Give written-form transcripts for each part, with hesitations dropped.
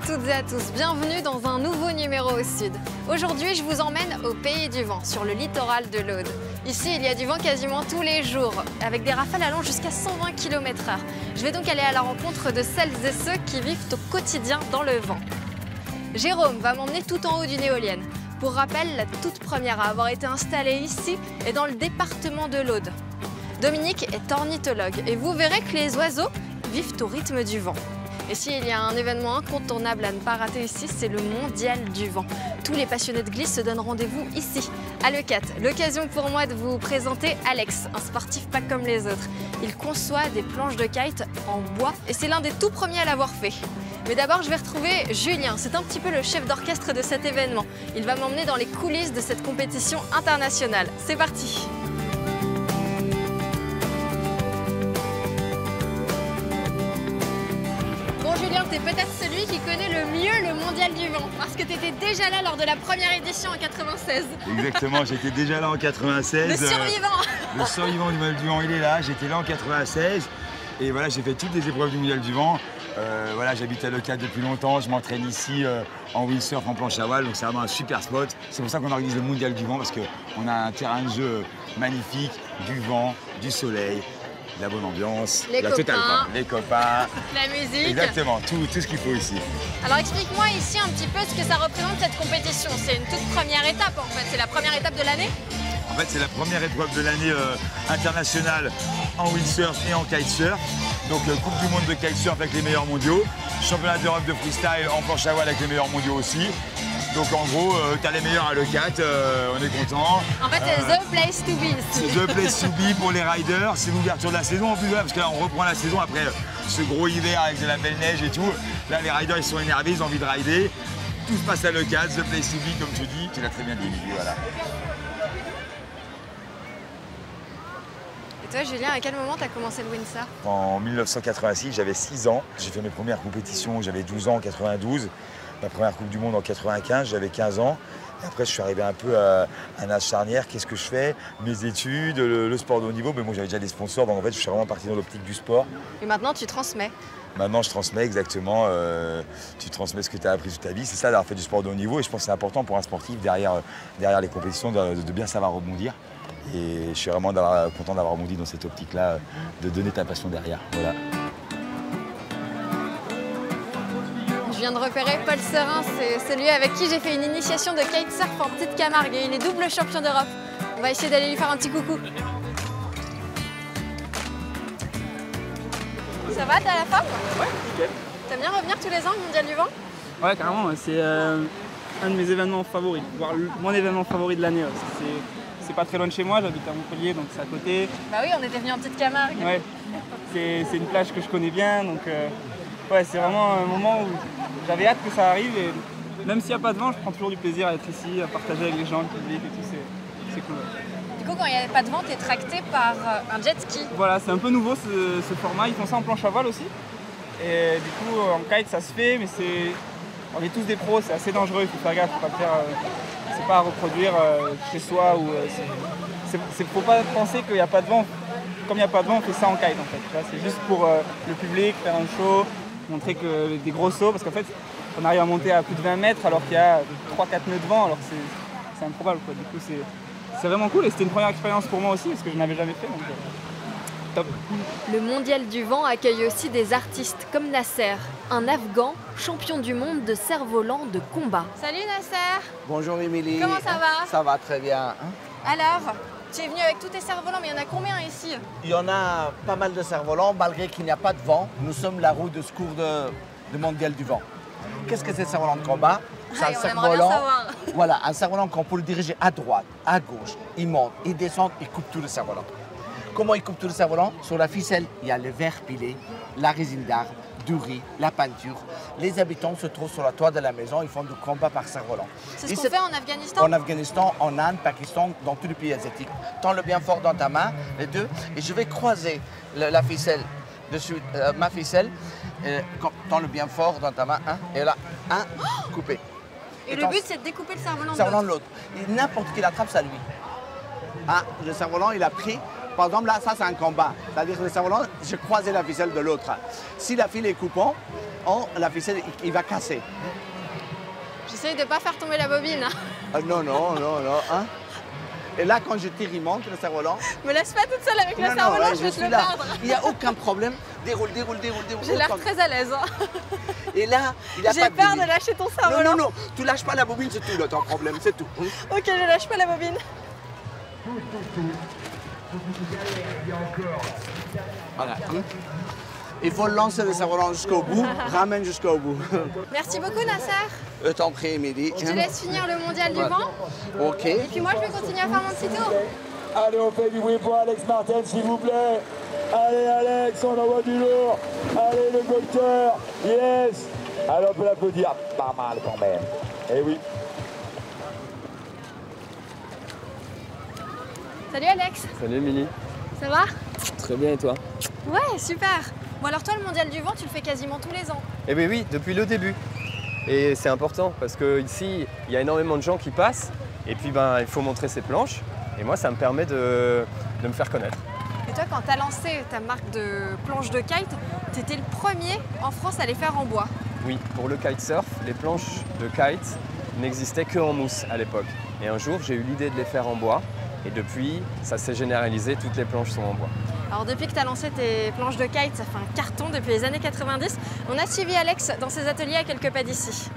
toutes et à tous, bienvenue dans un nouveau numéro au sud. Aujourd'hui, je vous emmène au Pays du Vent, sur le littoral de l'Aude. Ici, il y a du vent quasiment tous les jours, avec des rafales allant jusqu'à 120 km/h. Je vais donc aller à la rencontre de celles et ceux qui vivent au quotidien dans le vent. Jérôme va m'emmener tout en haut d'une éolienne. Pour rappel, la toute première à avoir été installée ici est dans le département de l'Aude. Dominique est ornithologue et vous verrez que les oiseaux vivent au rythme du vent. Et s'il y a un événement incontournable à ne pas rater ici, c'est le Mondial du Vent. Tous les passionnés de glisse se donnent rendez-vous ici, à Leucate. L'occasion pour moi de vous présenter Alex, un sportif pas comme les autres. Il conçoit des planches de kite en bois et c'est l'un des tout premiers à l'avoir fait. Mais d'abord, je vais retrouver Julien. C'est un petit peu le chef d'orchestre de cet événement. Il va m'emmener dans les coulisses de cette compétition internationale. C'est parti! C'est peut-être celui qui connaît le mieux le Mondial du Vent, parce que tu étais déjà là lors de la première édition en 96. Exactement, j'étais déjà là en 96. Le survivant. Le survivant du Mondial du Vent, il est là. J'étais là en 96. Et voilà, j'ai fait toutes les épreuves du Mondial du Vent. Voilà, j'habite à Leucate depuis longtemps. Je m'entraîne ici en windsurf, en planche à voile. Donc c'est vraiment un super spot. C'est pour ça qu'on organise le Mondial du Vent, parce qu'on a un terrain de jeu magnifique, du vent, du soleil. La bonne ambiance, les copains, les copains, la musique. Exactement, tout ce qu'il faut ici. Alors explique-moi ici un petit peu ce que ça représente cette compétition. C'est une toute première étape en fait, c'est la première étape de l'année? En fait, c'est la première épreuve de l'année internationale en windsurf et en kitesurf. Donc Coupe du monde de kitesurf avec les meilleurs mondiaux, championnat d'Europe de freestyle en planche à voile avec les meilleurs mondiaux aussi. Donc en gros, tu as les meilleurs à Leucate, on est content. En fait, c'est the place to be. C'est the place to be pour les riders. C'est l'ouverture de la saison en plus, parce que là, on reprend la saison après ce gros hiver avec de la belle neige et tout. Là, les riders, ils sont énervés, ils ont envie de rider. Tout se passe à Leucate, the place to be, comme tu dis. Tu l'as très bien dit, voilà. Et toi, Julien, à quel moment tu as commencé le windsurf? En 1986, j'avais 6 ans. J'ai fait mes premières compétitions, j'avais 12 ans en 92. Ma première Coupe du Monde en 95, j'avais 15 ans. Et après, je suis arrivé un peu à un âge charnière. Qu'est-ce que je fais? Mes études, le sport de haut niveau. Mais moi, j'avais déjà des sponsors, donc en fait, je suis vraiment parti dans l'optique du sport. Et maintenant, tu transmets? Maintenant, je transmets exactement. Tu transmets ce que tu as appris toute ta vie. C'est ça d'avoir fait du sport de haut niveau. Et je pense que c'est important pour un sportif, derrière les compétitions, de bien savoir rebondir. Et je suis vraiment content d'avoir rebondi dans cette optique-là, de donner ta passion derrière. Voilà. Je viens de repérer Paul Serin, c'est celui avec qui j'ai fait une initiation de kitesurf en Petite Camargue et il est double champion d'Europe. On va essayer d'aller lui faire un petit coucou. Ça va, t'es à la forme? Ouais, nickel. T'aimes bien revenir tous les ans au Mondial du Vent? Ouais, carrément, c'est un de mes événements favoris, voire mon événement favori de l'année. C'est pas très loin de chez moi, j'habite à Montpellier, donc c'est à côté. Bah oui, on était venus en Petite Camargue. Ouais, c'est une plage que je connais bien, donc ouais, c'est vraiment un moment où j'avais hâte que ça arrive et même s'il n'y a pas de vent, je prends toujours du plaisir à être ici, à partager avec les gens, le public et tout, c'est cool. Du coup, quand il n'y avait pas de vent, t'es tracté par un jet ski. Voilà, c'est un peu nouveau ce format, ils font ça en planche à voile aussi. Et du coup, en kite, ça se fait, mais on est tous des pros, c'est assez dangereux, il faut faire gaffe, faut pas le faire, c'est pas à reproduire chez soi ou faut pas penser qu'il n'y a pas de vent. Comme il n'y a pas de vent, on fait ça en kite en fait. C'est juste pour le public, faire un show, montrer que des gros sauts, parce qu'en fait, on arrive à monter à plus de 20 mètres alors qu'il y a 3-4 nœuds de vent, alors que c'est improbable quoi. Du coup, c'est vraiment cool et c'était une première expérience pour moi aussi, parce que je n'avais jamais fait, donc top. Le Mondial du Vent accueille aussi des artistes comme Nasser, un Afghan champion du monde de cerf-volant de combat. Salut Nasser. Bonjour Émilie. Comment ça va? Ça va très bien. Alors, tu es venu avec tous tes cerfs-volants, mais il y en a combien ici? Il y en a pas mal de cerfs-volants, malgré qu'il n'y a pas de vent. Nous sommes la roue de secours de Mondial du Vent. Qu'est-ce que c'est le cerf-volant de combat? C'est un cerf-volant. Voilà, un cerf-volant qu'on peut le diriger à droite, à gauche. Il monte, il descend, il coupe tout le cerf-volant. Comment il coupe tout le cerf-volant? Sur la ficelle, il y a le verre pilé, la résine d'arbre, du riz, la peinture. Les habitants se trouvent sur la toit de la maison, ils font du combat par cerf-volant. C'est ce qu'on fait en Afghanistan? En Afghanistan, en Inde, Pakistan, dans tous les pays asiatiques. Tends le bien fort dans ta main, les deux, et je vais croiser la ficelle dessus, ma ficelle. Tends le bien fort dans ta main, et là, coupé. Et le but, c'est de découper le cerf-volant de l'autre. N'importe qui l'attrape, ça lui. Le cerf-volant, il a pris. Par exemple, là, ça, c'est un combat. C'est-à-dire que le cerf-volant, j'ai croisé la ficelle de l'autre. Si la file est coupante, la ficelle, il va casser. J'essaye de ne pas faire tomber la bobine. Non, non, non, non. Hein? Et là, quand je tire, il monte le cerf-volant. Me laisse pas toute seule avec le cerf-volant, je vais te le perdre. Il n'y a aucun problème. Déroule, déroule, déroule, déroule. J'ai l'air très à l'aise. Et là, il a pas de J'ai peur bobine. de lâcher ton cerf-volant. Non, non, non. Tu lâches pas la bobine, c'est tout, là, ton problème, c'est tout. Ok, je lâche pas la bobine. Voilà. Il faut lancer le cerf-volant jusqu'au bout, ramène jusqu'au bout. Merci beaucoup, Nasser. Je t'en prie, Mehdi. Je te laisse finir le mondial du vent. Ok. Et puis moi, je vais continuer à faire mon petit tour. Allez, on fait du bruit pour Alex Martin, s'il vous plaît. Allez, Alex, on envoie du lourd. Allez, le docteur. Yes. Allez, on peut l'applaudir. Pas mal quand même. Eh oui. Salut, Alex. Salut Émilie. Ça va? Très bien et toi? Ouais, super. Bon, alors toi, le mondial du vent, tu le fais quasiment tous les ans. Eh bien oui, depuis le début. Et c'est important parce qu'ici, il y a énormément de gens qui passent et puis il faut montrer ses planches. Et moi, ça me permet de me faire connaître. Et toi, quand tu as lancé ta marque de planches de kite, tu étais le premier en France à les faire en bois. Oui, pour le kitesurf, les planches de kite n'existaient qu'en mousse à l'époque. Et un jour, j'ai eu l'idée de les faire en bois. Et depuis, ça s'est généralisé, toutes les planches sont en bois. Alors depuis que tu as lancé tes planches de kite, ça fait un carton depuis les années 90. On a suivi Alex dans ses ateliers à quelques pas d'ici.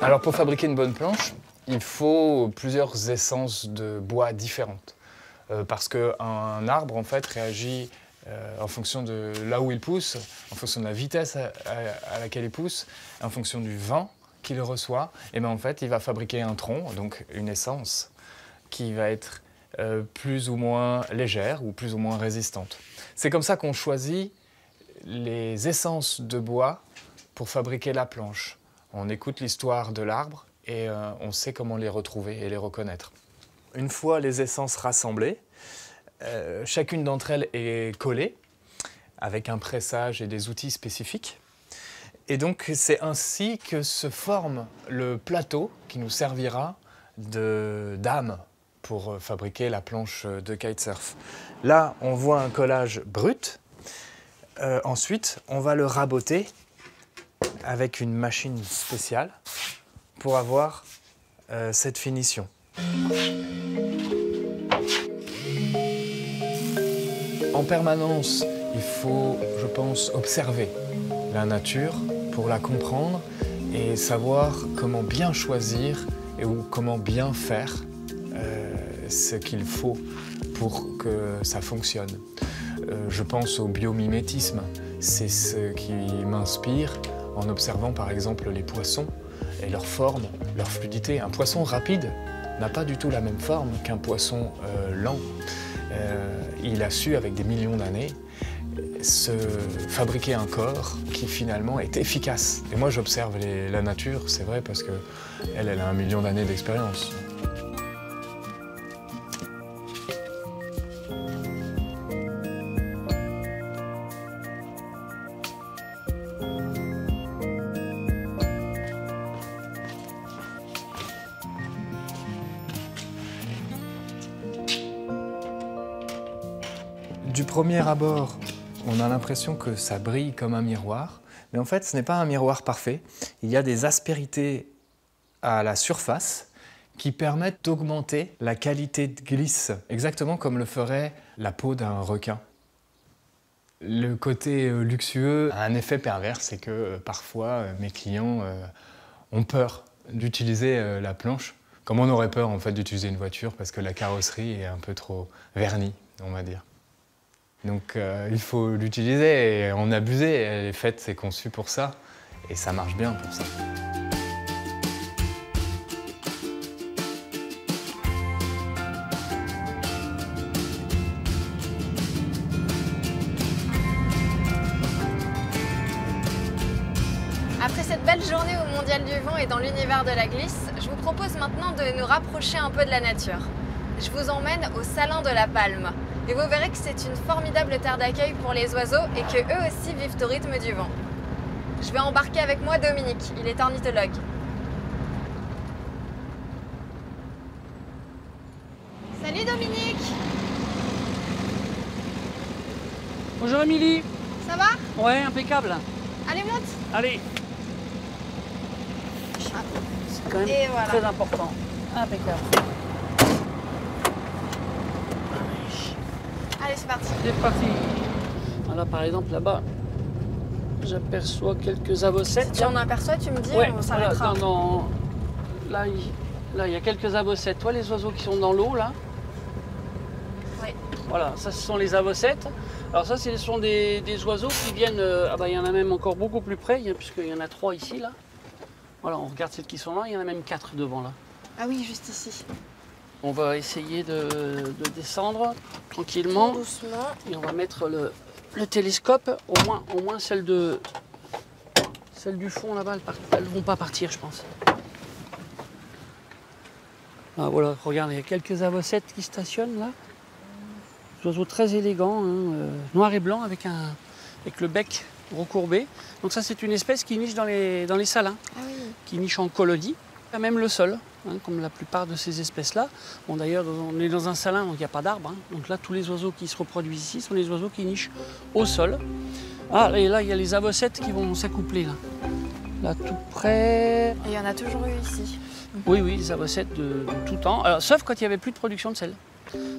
Alors pour fabriquer une bonne planche, il faut plusieurs essences de bois différentes. Parce qu'un arbre en fait réagit en fonction de là où il pousse, en fonction de la vitesse à laquelle il pousse, en fonction du vent qu'il reçoit, et bien en fait il va fabriquer un tronc, donc une essence, qui va être plus ou moins légère ou plus ou moins résistante. C'est comme ça qu'on choisit les essences de bois pour fabriquer la planche. On écoute l'histoire de l'arbre et on sait comment les retrouver et les reconnaître. Une fois les essences rassemblées, chacune d'entre elles est collée avec un pressage et des outils spécifiques. Et donc c'est ainsi que se forme le plateau qui nous servira d'âme pour fabriquer la planche de kitesurf. Là, on voit un collage brut. Ensuite, on va le raboter avec une machine spéciale pour avoir cette finition. En permanence, il faut, je pense, observer la nature pour la comprendre et savoir comment bien choisir ou comment bien faire ce qu'il faut pour que ça fonctionne. Je pense au biomimétisme. C'est ce qui m'inspire en observant par exemple les poissons et leur forme, leur fluidité. Un poisson rapide n'a pas du tout la même forme qu'un poisson lent. Il a su, avec des millions d'années, se fabriquer un corps qui finalement est efficace. Et moi j'observe la nature, c'est vrai, parce qu'elle a 1 million d'années d'expérience. Du premier abord, on a l'impression que ça brille comme un miroir, mais en fait ce n'est pas un miroir parfait. Il y a des aspérités à la surface qui permettent d'augmenter la qualité de glisse, exactement comme le ferait la peau d'un requin. Le côté luxueux a un effet pervers, c'est que parfois mes clients ont peur d'utiliser la planche, comme on aurait peur en fait d'utiliser une voiture parce que la carrosserie est un peu trop vernie, on va dire. Donc il faut l'utiliser et en abuser. Elle est faite, c'est conçu pour ça et ça marche bien pour ça. Après cette belle journée au Mondial du Vent et dans l'univers de la glisse, je vous propose maintenant de nous rapprocher un peu de la nature. Je vous emmène au Salin de la Palme. Et vous verrez que c'est une formidable terre d'accueil pour les oiseaux et qu'eux aussi vivent au rythme du vent. Je vais embarquer avec moi Dominique, il est ornithologue. Salut Dominique. Bonjour Émilie. Ça va? Ouais, impeccable. Allez, monte. Allez. C'est quand même Et voilà. très important. Impeccable. Allez, c'est parti. C'est parti. Voilà, par exemple, là-bas, j'aperçois quelques avocets. Si tu en aperçois, tu me dis, Ouais, on voilà, s'arrêtera. là, il y a quelques avocets. Toi, les oiseaux qui sont dans l'eau, là? Oui. Voilà, ça, ce sont les avocettes. Alors ça, ce sont des oiseaux qui viennent... il y en a même encore beaucoup plus près, puisqu'il y en a 3 ici, là. Voilà, on regarde celles qui sont là, il y en a même 4 devant, là. Ah oui, juste ici. On va essayer de descendre tranquillement. Tout doucement. Et on va mettre le télescope, au moins celle du fond là-bas, elles ne vont pas partir, je pense. Ah, voilà, regarde, il y a quelques avocettes qui stationnent là. Des oiseaux très élégants, noir et blanc avec le bec recourbé. Donc ça, c'est une espèce qui niche dans les salins, qui niche en colonie, même le sol. Comme la plupart de ces espèces-là. Bon, d'ailleurs, on est dans un salin, donc il n'y a pas d'arbres. Donc là, tous les oiseaux qui se reproduisent ici sont les oiseaux qui nichent au sol. Ah, et là, il y a les avocettes qui vont s'accoupler, là. Là, tout près. Et il y en a toujours eu ici. Oui, les avocettes de tout temps. Alors, sauf quand il n'y avait plus de production de sel.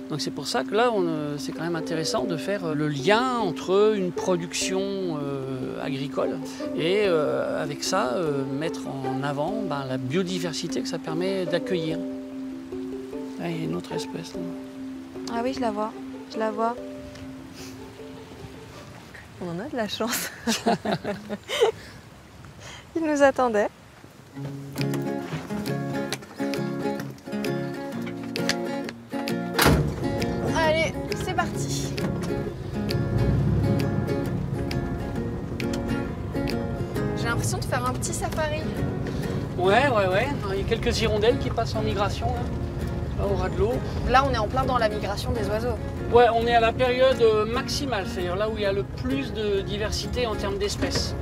Donc c'est pour ça que là, c'est quand même intéressant de faire le lien entre une production agricole et avec ça, mettre en avant la biodiversité que ça permet d'accueillir. Ah, il y a une autre espèce là. Ah oui, je la vois. On en a de la chance. Il nous attendait. Allez, c'est parti. J'ai l'impression de faire un petit safari. Ouais. Il y a quelques hirondelles qui passent en migration là, au ras de l'eau. Là, on est en plein dans la migration des oiseaux. Ouais, on est à la période maximale, c'est-à-dire là où il y a le plus de diversité en termes d'espèces.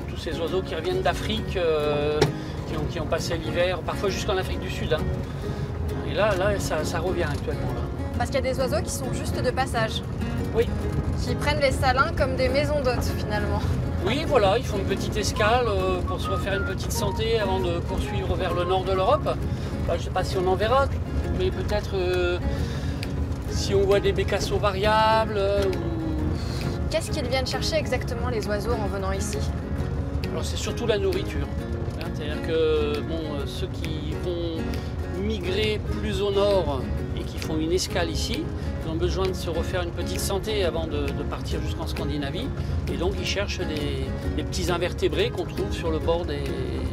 Tous ces oiseaux qui reviennent d'Afrique, qui ont passé l'hiver, parfois jusqu'en Afrique du Sud. Et là ça revient actuellement. Là. Parce qu'il y a des oiseaux qui sont juste de passage. Oui. Qui prennent les salins comme des maisons d'hôtes finalement. Oui, voilà, ils font une petite escale pour se refaire une petite santé avant de poursuivre vers le nord de l'Europe. Je ne sais pas si on en verra, mais peut-être si on voit des bécassos variables. Qu'est-ce qu'ils viennent chercher exactement les oiseaux en venant ici? Alors c'est surtout la nourriture. C'est-à-dire que ceux qui vont migrer plus au nord et qui font une escale ici, ils ont besoin de se refaire une petite santé avant de partir jusqu'en Scandinavie. Et donc ils cherchent des petits invertébrés qu'on trouve sur le bord des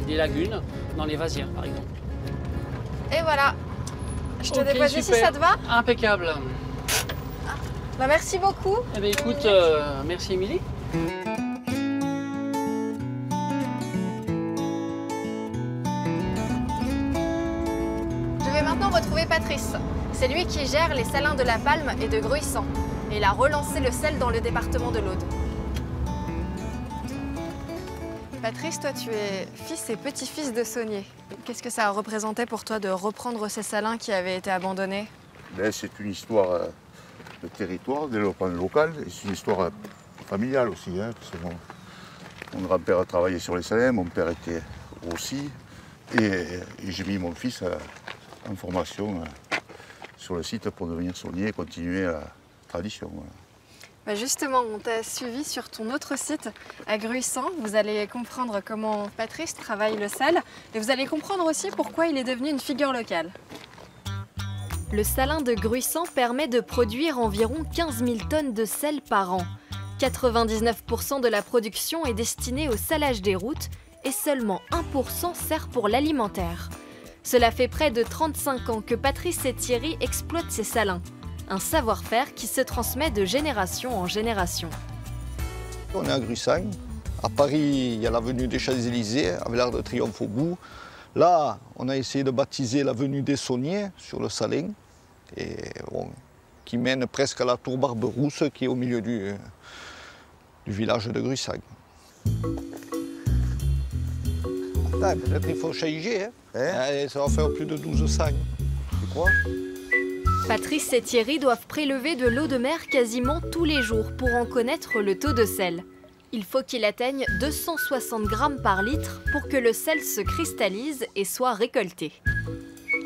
lagunes, dans les vasières par exemple. Et voilà. Je te dépose ici, super. ça te va? Impeccable. Bah, merci beaucoup. Eh bien écoute, merci Émilie. Je vais maintenant retrouver Patrice. C'est lui qui gère les salins de La Palme et de Gruissant. Et il a relancé le sel dans le département de l'Aude. Patrice, toi tu es fils et petit-fils de saunier. Qu'est-ce que ça représentait pour toi de reprendre ces salins qui avaient été abandonnés? C'est une histoire de territoire, de développement local, et c'est une histoire familiale aussi. Parce que mon grand-père a travaillé sur les salins, mon père était aussi, et j'ai mis mon fils en formation sur le site pour devenir saunier et continuer la tradition. Voilà. Bah justement, on t'a suivi sur ton autre site à Gruissant. Vous allez comprendre comment Patrice travaille le sel et vous allez comprendre aussi pourquoi il est devenu une figure locale. Le salin de Gruissant permet de produire environ 15 000 tonnes de sel par an. 99% de la production est destinée au salage des routes et seulement 1% sert pour l'alimentaire. Cela fait près de 35 ans que Patrice et Thierry exploitent ces salins. Un savoir-faire qui se transmet de génération en génération. On est à Gruissant. À Paris, il y a l'avenue des Champs-Élysées, avec l'Arc de Triomphe au bout. Là, on a essayé de baptiser l'avenue des Sauniers, sur le Salin, et qui mène presque à la tour Barberousse, qui est au milieu du village de Gruissant. Peut-être il faut changer, hein. Ça va faire plus de 1200. Tu crois? Patrice et Thierry doivent prélever de l'eau de mer quasiment tous les jours pour en connaître le taux de sel. Il faut qu'il atteigne 260 grammes par litre pour que le sel se cristallise et soit récolté.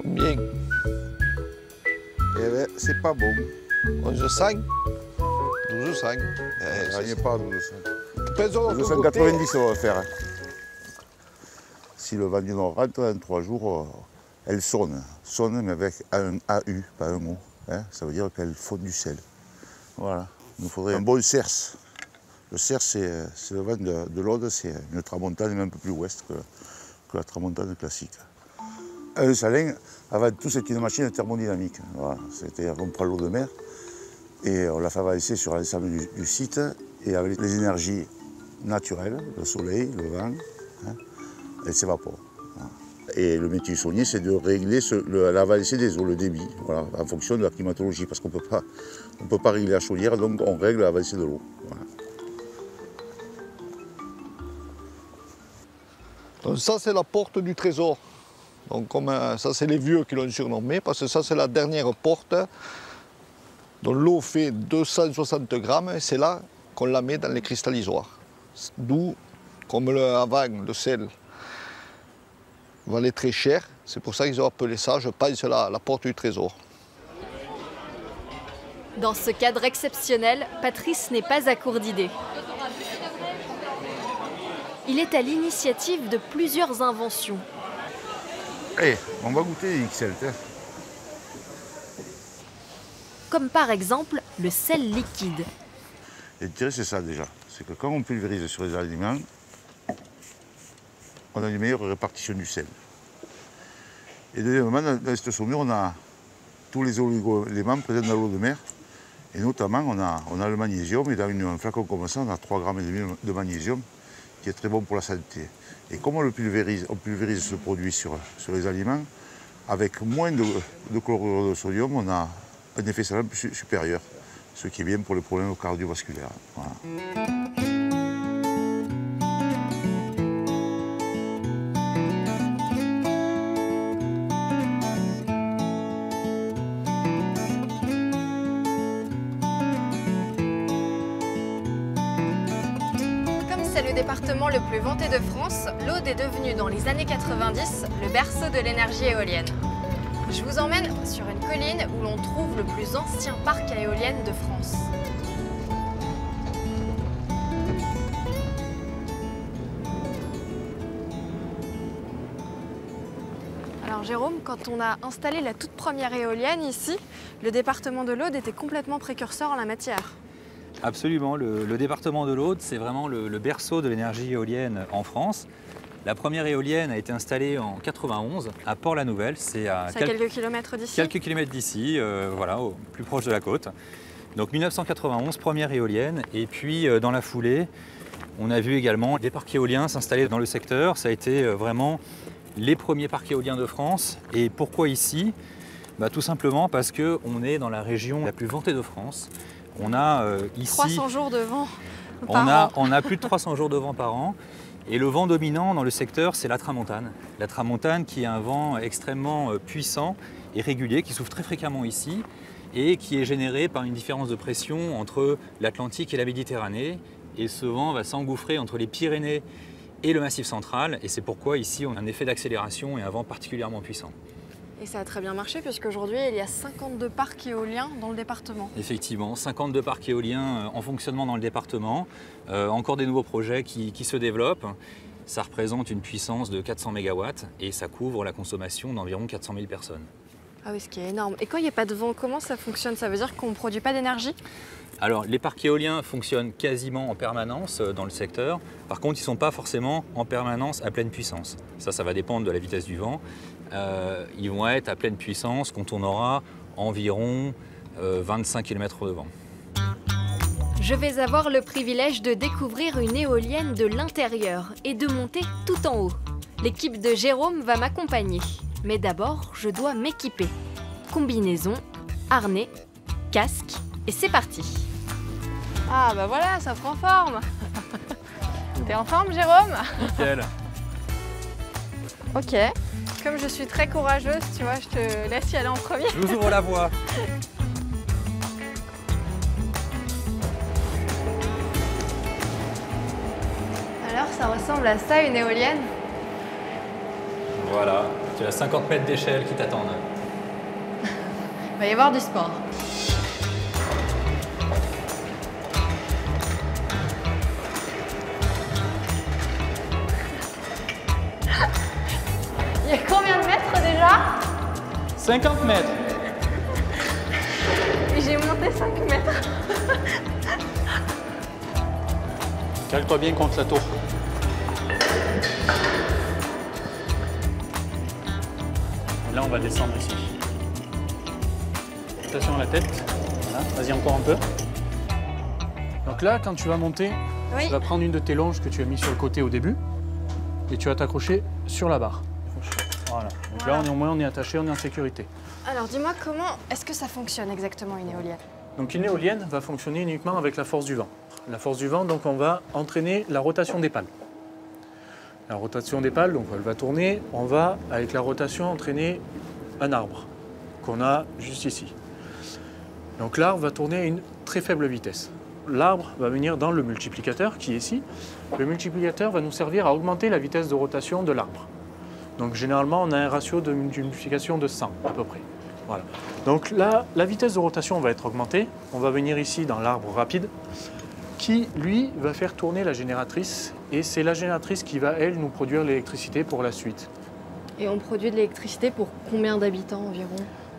Combien? Eh bien, c'est pas bon. 11,5 12,5. Il n'y a pas 12,5. Pèse-en 290 on va faire. Hein. Si le vent du Nord rentre, dans 3 jours, elle sonne. Sonne, mais avec un AU, pas un O. Hein. Ça veut dire qu'elle faut du sel. Voilà. Il nous faudrait un bon cerce. Le cerce, c'est le vent de l'Aude, c'est une tramontane, même un peu plus ouest que la tramontane classique. Un salin, avant tout, c'est une machine thermodynamique. Voilà. C'est-à-dire qu'on prend l'eau de mer et on la fait avancer sur l'ensemble du site, et avec les énergies naturelles, le soleil, le vent, hein, elle s'évapore. Voilà. Et le métier du saunier, c'est de régler l'avancée des eaux, le débit, voilà, en fonction de la climatologie, parce qu'on ne peut pas régler la chaudière, donc on règle l'avancée de l'eau. Voilà. Donc ça, c'est la porte du trésor. Donc ça, c'est les vieux qui l'ont surnommé, parce que ça, c'est la dernière porte dont l'eau fait 260 grammes, et c'est là qu'on la met dans les cristallisoires. D'où, comme avant, le sel valait très cher, c'est pour ça qu'ils ont appelé ça, je pense, la porte du trésor. Dans ce cadre exceptionnel, Patrice n'est pas à court d'idées. Il est à l'initiative de plusieurs inventions. Allez, on va goûter les XL. Comme par exemple le sel liquide. L'intérêt, c'est ça déjà. C'est que quand on pulvérise sur les aliments, on a une meilleure répartition du sel. Et deuxièmement, dans cette saumure, on a tous les oligo-éléments présents dans l'eau de mer. Et notamment, on a le magnésium. Et dans un flacon comme ça, on a 3,5 grammes de magnésium, qui est très bon pour la santé. Et comme on pulvérise ce produit sur les aliments, avec moins de chlorure de sodium, on a un effet salant plus supérieur, ce qui est bien pour les problèmes cardiovasculaires. Voilà. C'est le département le plus vanté de France, l'Aude est devenue dans les années 90 le berceau de l'énergie éolienne. Je vous emmène sur une colline où l'on trouve le plus ancien parc à éoliennes de France. Alors Jérôme, quand on a installé la toute première éolienne ici, le département de l'Aude était complètement précurseur en la matière. Absolument, le département de l'Aude, c'est vraiment le berceau de l'énergie éolienne en France. La première éolienne a été installée en 91 à Port-la-Nouvelle. C'est à quelques kilomètres d'ici. Quelques kilomètres d'ici, voilà, au plus proche de la côte. Donc 1991, première éolienne. Et puis dans la foulée, on a vu également des parcs éoliens s'installer dans le secteur. Ça a été vraiment les premiers parcs éoliens de France. Et pourquoi ici? Tout simplement parce qu'on est dans la région la plus vantée de France. On a ici 300 jours de vent par an. On a plus de 300 jours de vent par an. Et le vent dominant dans le secteur, c'est la tramontane. La tramontane qui est un vent extrêmement puissant et régulier, qui souffle très fréquemment ici et qui est généré par une différence de pression entre l'Atlantique et la Méditerranée. Et ce vent va s'engouffrer entre les Pyrénées et le Massif central. Et c'est pourquoi ici, on a un effet d'accélération et un vent particulièrement puissant. Et ça a très bien marché puisqu'aujourd'hui, il y a 52 parcs éoliens dans le département. Effectivement, 52 parcs éoliens en fonctionnement dans le département. Encore des nouveaux projets qui se développent. Ça représente une puissance de 400 MW et ça couvre la consommation d'environ 400 000 personnes. Ah oui, ce qui est énorme. Et quand il n'y a pas de vent, comment ça fonctionne? Ça veut dire qu'on ne produit pas d'énergie? Alors, les parcs éoliens fonctionnent quasiment en permanence dans le secteur. Par contre, ils ne sont pas forcément en permanence à pleine puissance. Ça va dépendre de la vitesse du vent. Ils vont être à pleine puissance quand on aura environ 25 km de vent. Je vais avoir le privilège de découvrir une éolienne de l'intérieur et de monter tout en haut. L'équipe de Jérôme va m'accompagner. Mais d'abord, je dois m'équiper. Combinaison, harnais, casque, et c'est parti. Ah bah voilà, ça prend forme. T'es en forme, Jérôme? Nickel. Ok. Comme je suis très courageuse, tu vois, je te laisse y aller en premier. Je vous ouvre la voie. Alors, ça ressemble à ça, une éolienne? Voilà, tu as 50 mètres d'échelle qui t'attendent. Il va y avoir du sport. Il y a combien de mètres déjà? 50 mètres. Et j'ai monté 5 mètres. Cale-toi bien contre la tour. Là, on va descendre ici. Attention à la tête. Voilà. Vas-y, encore un peu. Donc là, quand tu vas monter, Oui. tu vas prendre une de tes longes que tu as mis sur le côté au début et tu vas t'accrocher sur la barre. Voilà. Donc là, on est attaché, on est en sécurité. Alors, dis-moi, comment est-ce que ça fonctionne exactement, une éolienne? Donc une éolienne va fonctionner uniquement avec la force du vent. La force du vent, donc on va entraîner la rotation des pales. La rotation des pales, donc elle va tourner, on va, avec la rotation, entraîner un arbre qu'on a juste ici. Donc l'arbre va tourner à une très faible vitesse. L'arbre va venir dans le multiplicateur qui est ici. Le multiplicateur va nous servir à augmenter la vitesse de rotation de l'arbre. Donc généralement, on a un ratio de multiplication de 100 à peu près. Voilà. Donc là, la vitesse de rotation va être augmentée. On va venir ici dans l'arbre rapide qui, lui, va faire tourner la génératrice. Et c'est la génératrice qui va, elle, nous produire l'électricité pour la suite. Et on produit de l'électricité pour combien d'habitants environ?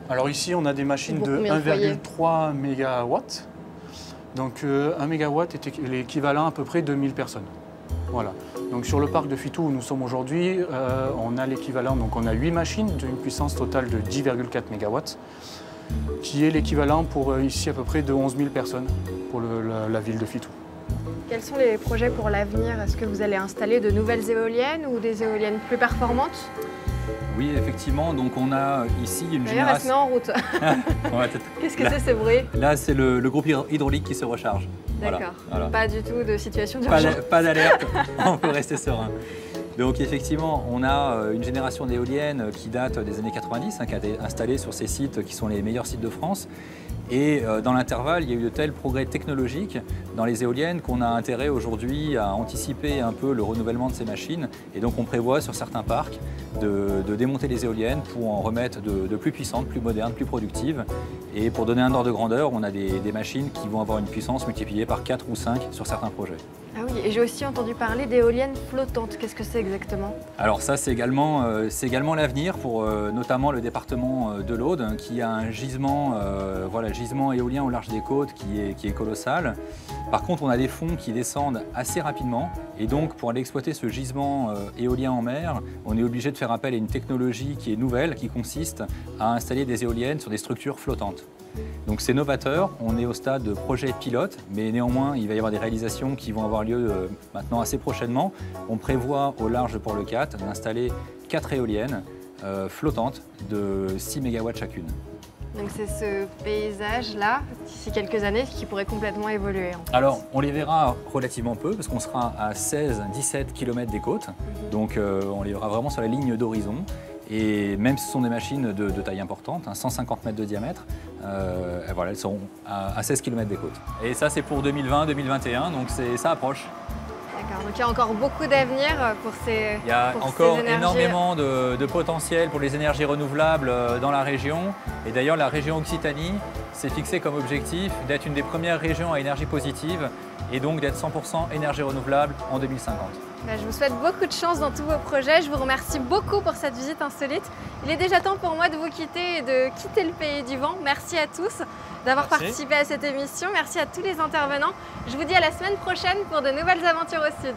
Alors ici, on a des machines de 1,3 MW. Donc 1 MW est l'équivalent à peu près de 1000 personnes. Voilà. Donc sur le parc de Fitou où nous sommes aujourd'hui, on a l'équivalent, donc on a 8 machines d'une puissance totale de 10,4 MW, qui est l'équivalent pour ici à peu près de 11 000 personnes pour la ville de Fitou. Quels sont les projets pour l'avenir? Est-ce que vous allez installer de nouvelles éoliennes ou des éoliennes plus performantes? Oui, effectivement, donc on a ici une D'ailleurs, elle se met en route. Qu'est-ce que c'est ce bruit? Là, c'est le groupe hydraulique qui se recharge. D'accord. Voilà. Pas du tout de situation d'urgence. Pas d'alerte, on peut rester serein. Donc effectivement, on a une génération d'éoliennes qui date des années 90, qui a été installée sur ces sites qui sont les meilleurs sites de France. Et dans l'intervalle, il y a eu de tels progrès technologiques dans les éoliennes qu'on a intérêt aujourd'hui à anticiper un peu le renouvellement de ces machines. Et donc on prévoit sur certains parcs de démonter les éoliennes pour en remettre de plus puissantes, plus modernes, plus productives. Et pour donner un ordre de grandeur, on a des machines qui vont avoir une puissance multipliée par 4 ou 5 sur certains projets. Ah oui, et j'ai aussi entendu parler d'éoliennes flottantes. Qu'est-ce que c'est exactement? Alors ça, c'est également l'avenir pour notamment le département de l'Aude, qui a un gisement, gisement éolien au large des côtes qui est colossal. Par contre, on a des fonds qui descendent assez rapidement et donc pour aller exploiter ce gisement éolien en mer, on est obligé de faire appel à une technologie qui est nouvelle, qui consiste à installer des éoliennes sur des structures flottantes. Donc c'est novateur, on est au stade de projet pilote, mais néanmoins il va y avoir des réalisations qui vont avoir lieu maintenant assez prochainement. On prévoit au large de Port-le-Cat d'installer 4 éoliennes flottantes de 6 MW chacune. Donc c'est ce paysage-là, d'ici quelques années, qui pourrait complètement évoluer. En fait. Alors on les verra relativement peu, parce qu'on sera à 16-17 km des côtes, donc on les verra vraiment sur la ligne d'horizon. Et même si ce sont des machines de taille importante, 150 mètres de diamètre, elles seront à 16 km des côtes. Et ça, c'est pour 2020-2021, donc ça approche. D'accord, donc il y a encore beaucoup d'avenir pour ces Il y a encore énormément de potentiel pour les énergies renouvelables dans la région. Et d'ailleurs, la région Occitanie s'est fixée comme objectif d'être une des premières régions à énergie positive et donc d'être 100% énergie renouvelable en 2050. Je vous souhaite beaucoup de chance dans tous vos projets. Je vous remercie beaucoup pour cette visite insolite. Il est déjà temps pour moi de vous quitter et de quitter le pays du vent. Merci à tous d'avoir participé à cette émission. Merci à tous les intervenants. Je vous dis à la semaine prochaine pour de nouvelles aventures au Sud.